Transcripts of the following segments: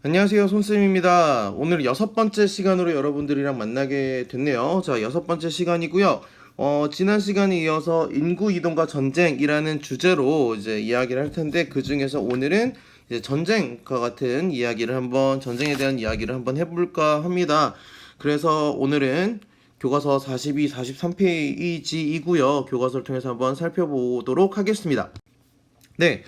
안녕하세요, 손쌤입니다. 오늘 6번째 시간으로 여러분들이랑 만나게 됐네요. 자, 6번째 시간이고요. 지난 시간에 이어서 인구 이동과 전쟁이라는 주제로 이제 이야기를 할 텐데, 그 중에서 오늘은 이제 전쟁과 같은 이야기를 한번, 전쟁에 대한 이야기를 한번 해볼까 합니다. 그래서 오늘은 교과서 42, 43페이지이고요. 교과서를 통해서 한번 살펴보도록 하겠습니다. 네.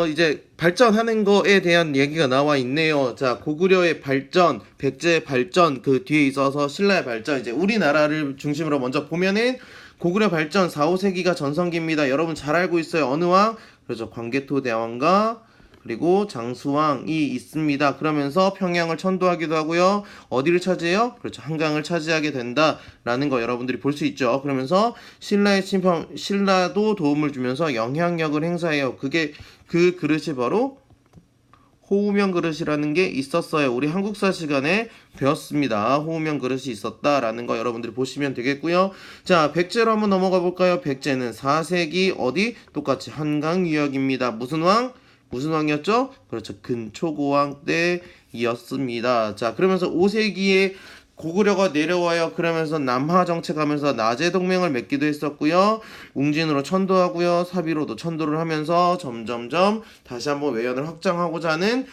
이제 발전하는 거에 대한 얘기가 나와 있네요. 자, 고구려의 발전, 백제의 발전, 그 뒤에 있어서 신라의 발전, 이제 우리나라를 중심으로 먼저 보면은 고구려 발전 4, 5세기가 전성기입니다. 여러분 잘 알고 있어요. 어느 왕? 그렇죠. 광개토 대왕과 그리고 장수왕이 있습니다. 그러면서 평양을 천도하기도 하고요. 어디를 차지해요? 그렇죠. 한강을 차지하게 된다라는 거 여러분들이 볼 수 있죠. 그러면서 신라의 침범, 신라도 도움을 주면서 영향력을 행사해요. 그 그릇이 바로 호우명 그릇이라는 게 있었어요. 우리 한국사 시간에 배웠습니다. 호우명 그릇이 있었다라는 거 여러분들이 보시면 되겠고요. 자, 백제로 한번 넘어가 볼까요? 백제는 4세기 어디? 똑같이 한강 유역입니다. 무슨 왕? 무슨 왕이었죠? 그렇죠. 근초고왕 때이었습니다. 자, 그러면서 5세기에 고구려가 내려와요. 그러면서 남하 정책하면서 나제 동맹을 맺기도 했었고요. 웅진으로 천도하고요. 사비로도 천도를 하면서 점점점 다시 한번 외연을 확장하고자 하는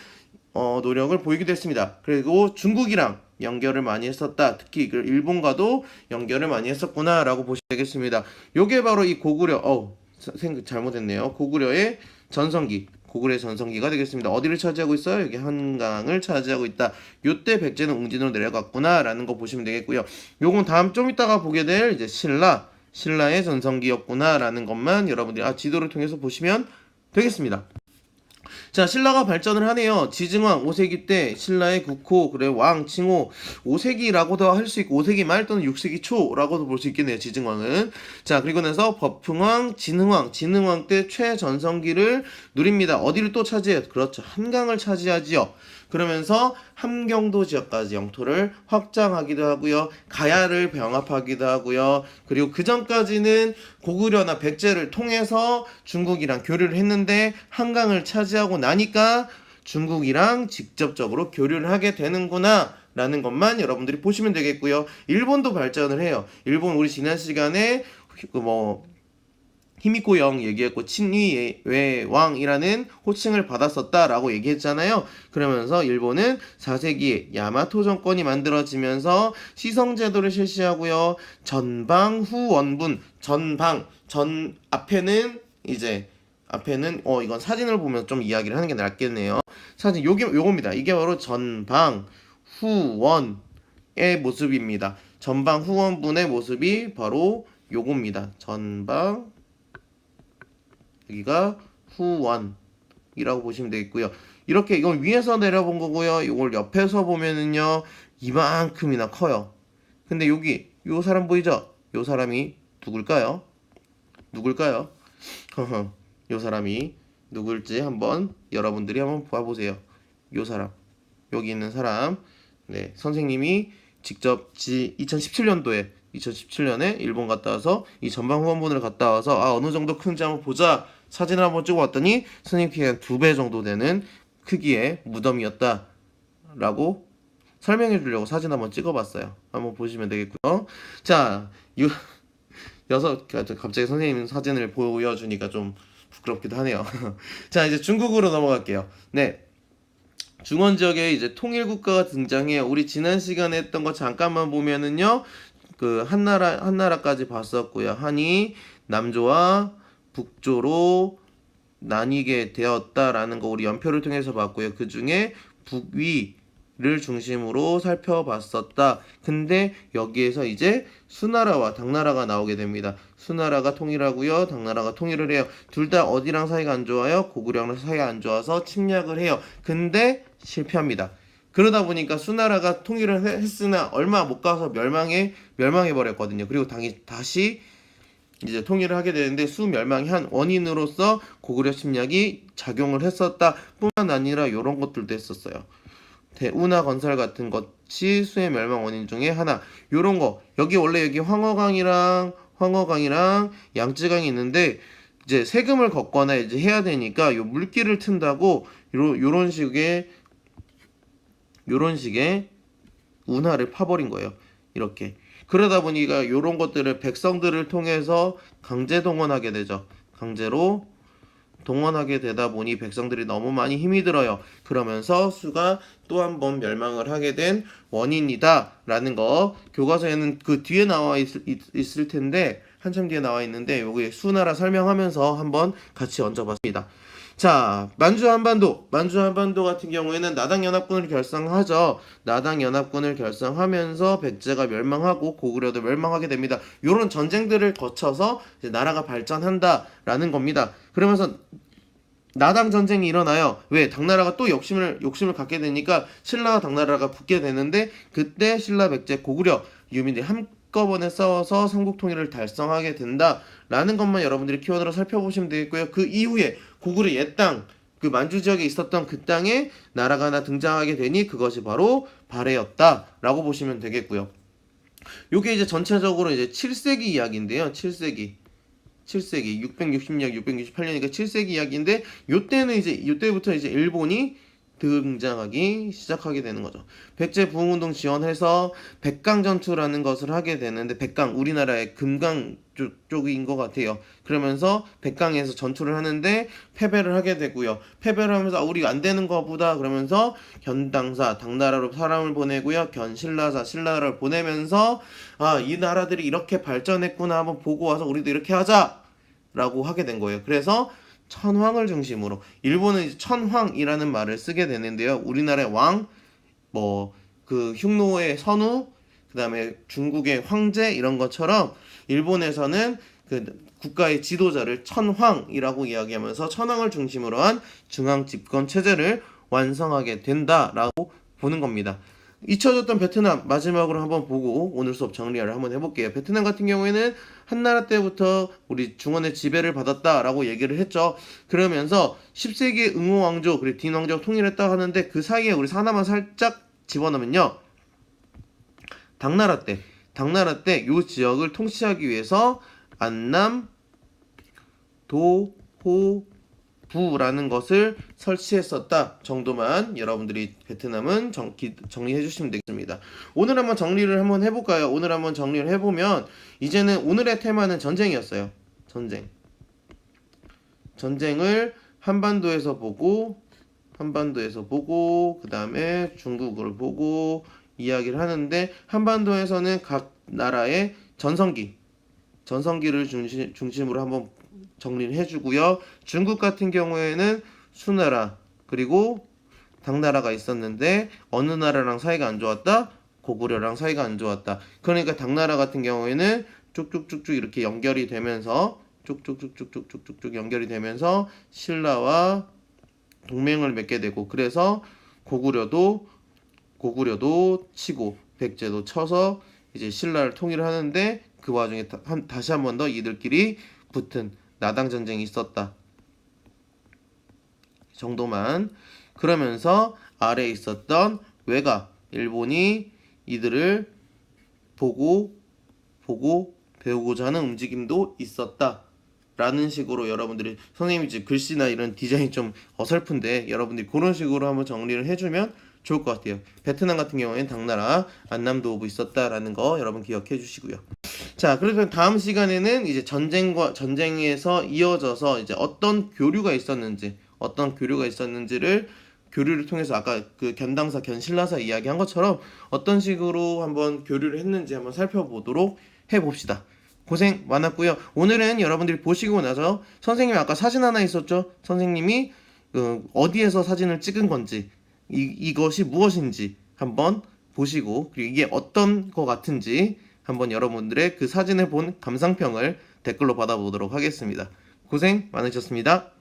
노력을 보이기도 했습니다. 그리고 중국이랑 연결을 많이 했었다. 특히 일본과도 연결을 많이 했었구나라고 보시면 되겠습니다. 요게 바로 이 고구려, 생각 잘못했네요. 고구려의 전성기. 고구려의 전성기가 되겠습니다. 어디를 차지하고 있어요? 여기 한강을 차지하고 있다. 요때 백제는 웅진으로 내려갔구나라는 거 보시면 되겠고요. 요건 다음 좀 이따가 보게 될 이제 신라의 전성기였구나라는 것만 여러분들이 지도를 통해서 보시면 되겠습니다. 자, 신라가 발전을 하네요. 지증왕 5세기 때 신라의 국호, 그래 왕, 칭호 5세기라고도 할 수 있고 5세기 말 또는 6세기 초라고도 볼 수 있겠네요. 지증왕은. 자, 그리고 나서 법흥왕, 진흥왕 때 최전성기를 누립니다. 어디를 또 차지해요? 그렇죠. 한강을 차지하지요. 그러면서 함경도 지역까지 영토를 확장하기도 하고요. 가야를 병합하기도 하고요. 그리고 그 전까지는 고구려나 백제를 통해서 중국이랑 교류를 했는데 한강을 차지하고 나니까 중국이랑 직접적으로 교류를 하게 되는구나 라는 것만 여러분들이 보시면 되겠고요. 일본도 발전을 해요. 일본 우리 지난 시간에 히미코 영 얘기했고 친위외왕이라는 호칭을 받았었다라고 얘기했잖아요. 그러면서 일본은 4세기에 야마토 정권이 만들어지면서 시성제도를 실시하고요. 전방 후원분 전 앞에는 이건 사진을 보면 좀 이야기를 하는 게 낫겠네요. 사진 요겁니다. 이게 바로 전방 후원의 모습입니다. 전방 후원분의 모습이 바로 요겁니다. 전방 여기가 후원이라고 보시면 되겠고요. 이렇게 이건 위에서 내려본 거고요. 이걸 옆에서 보면은요 이만큼이나 커요. 근데 여기 요 사람 보이죠? 요 사람이 누굴까요? 요 사람이 누굴지 한번 여러분들이 한번 봐보세요. 요 사람, 여기 있는 사람, 네, 선생님이 직접 2017년에 일본 갔다 와서 이 전방 후원본을 갔다 와서 어느 정도 큰지 한번 보자 사진을 한번 찍어 왔더니 선생님 키가 2배 정도 되는 크기의 무덤이었다라고 설명해 주려고 사진 한번 찍어 봤어요. 한번 보시면 되겠고요. 자, 갑자기 선생님 사진을 보여주니까 좀 부끄럽기도 하네요. 자, 이제 중국으로 넘어갈게요. 네. 중원 지역에 이제 통일 국가가 등장해요. 우리 지난 시간에 했던 거 잠깐만 보면은요. 그 한나라까지 봤었고요. 한이 남조와 북조로 나뉘게 되었다라는 거 우리 연표를 통해서 봤고요. 그 중에 북위를 중심으로 살펴봤었다. 근데 여기에서 이제 수나라와 당나라가 나오게 됩니다. 수나라가 통일하고요. 당나라가 통일을 해요. 둘 다 어디랑 사이가 안 좋아요? 고구려랑 사이가 안 좋아서 침략을 해요. 근데 실패합니다. 그러다 보니까 수나라가 통일을 했으나 얼마 못 가서 멸망해 버렸거든요. 그리고 다시 이제 통일을 하게 되는데 수멸망이 한 원인으로서 고구려 침략이 작용을 했었다 뿐만 아니라 이런 것들도 했었어요. 대운하 건설 같은 것이 수의 멸망 원인 중에 하나. 요런 거 원래 여기 황허강이랑 양쯔강이 있는데 이제 세금을 걷거나 이제 해야 되니까 요 물길을 튼다고 요런 식의 요런 식의 운하를 파버린 거예요. 이렇게. 그러다 보니까 요런 것들을 백성들을 통해서 강제 동원하게 되죠. 강제로 동원하게 되다 보니 백성들이 너무 많이 힘이 들어요. 그러면서 수가 또 한 번 멸망을 하게 된 원인이다 라는 거 교과서에는 그 뒤에 나와 있을 텐데 한참 뒤에 나와 있는데 여기 수나라 설명하면서 한번 같이 얹어봤습니다. 자, 만주 한반도 같은 경우에는 나당 연합군을 결성하죠. 나당 연합군을 결성하면서 백제가 멸망하고 고구려도 멸망하게 됩니다. 이런 전쟁들을 거쳐서 이제 나라가 발전한다라는 겁니다. 그러면서 나당 전쟁이 일어나요. 왜? 당나라가 또 욕심을 갖게 되니까 신라와 당나라가 붙게 되는데 그때 신라, 백제, 고구려 유민들이 한꺼번에 싸워서 삼국 통일을 달성하게 된다라는 것만 여러분들이 키워드로 살펴보시면 되겠고요. 그 이후에 고구려 옛땅 그 만주 지역에 있었던 그 땅에 나라가 하나 등장하게 되니 그것이 바로 발해였다라고 보시면 되겠고요. 요게 이제 전체적으로 이제 7세기 이야기인데요. 7세기 660년, 668년이니까 7세기 이야기인데 요때부터 이제 일본이 등장하기 시작하게 되는 거죠. 백제 부흥운동 지원해서 백강전투라는 것을 하게 되는데 백강 우리나라의 금강 쪽인 것 같아요. 그러면서 백강에서 전투를 하는데 패배를 하게 되고요. 패배를 하면서 우리가 안 되는 거보다 그러면서 견당사 당나라로 사람을 보내고요. 견신라사 신라를 보내면서 이 나라들이 이렇게 발전했구나 한번 보고 와서 우리도 이렇게 하자라고 하게 된 거예요. 그래서 천황을 중심으로 일본은 이제 천황이라는 말을 쓰게 되는데요. 우리나라의 왕, 그 흉노의 선우, 그다음에 중국의 황제 이런 것처럼 일본에서는 그 국가의 지도자를 천황이라고 이야기하면서 천황을 중심으로 한 중앙 집권 체제를 완성하게 된다라고 보는 겁니다. 잊혀졌던 베트남 마지막으로 한번 보고 오늘 수업 정리를 한번 해볼게요. 베트남 같은 경우에는 한나라 때부터 우리 중원의 지배를 받았다라고 얘기를 했죠. 그러면서 10세기에 응호 왕조 그리고 딘 왕조가 통일했다 하는데 그 사이에 우리 하나만 살짝 집어넣으면요. 당나라 때 요 지역을 통치하기 위해서 안남 도호부라는 것을 설치했었다 정도만 여러분들이 베트남은 정리해 주시면 되겠습니다. 오늘 한번 정리를 한번 해볼까요? 오늘 한번 정리를 해보면 이제는 오늘의 테마는 전쟁이었어요. 전쟁을 한반도에서 보고 그 다음에 중국을 보고 이야기를 하는데 한반도에서는 각 나라의 전성기를 중심으로 한번 정리를 해주고요. 중국 같은 경우에는 수나라 그리고 당나라가 있었는데 어느 나라랑 사이가 안 좋았다? 고구려랑 사이가 안 좋았다. 그러니까 당나라 같은 경우에는 쭉쭉쭉쭉 이렇게 연결이 되면서 신라와 동맹을 맺게 되고 그래서 고구려도 치고 백제도 쳐서 이제 신라를 통일하는데 그 와중에 다시 한 번 더 이들끼리 붙은 나당 전쟁이 있었다 정도만. 그러면서 아래에 있었던 외가 일본이 이들을 보고 배우고자 하는 움직임도 있었다 라는 식으로 여러분들이 선생님이 이제 글씨나 이런 디자인이 좀 어설픈데 여러분들이 그런 식으로 한번 정리를 해주면 좋을 것 같아요. 베트남 같은 경우에는 당나라 안남도부 있었다라는 거 여러분 기억해 주시고요. 자, 그래서 다음 시간에는 이제 전쟁에서 이어져서 이제 어떤 교류가 있었는지를 교류를 통해서 아까 그 견당사 견신라사 이야기한 것처럼 어떤 식으로 한번 교류를 했는지 한번 살펴보도록 해봅시다. 고생 많았고요. 오늘은 여러분들이 보시고 나서 선생님이 아까 사진 하나 있었죠? 선생님이 어디에서 사진을 찍은 건지 이것이 무엇인지 한번 보시고 그리고 이게 어떤 거 같은지 한번 여러분들의 그 사진을 본 감상평을 댓글로 받아보도록 하겠습니다. 고생 많으셨습니다.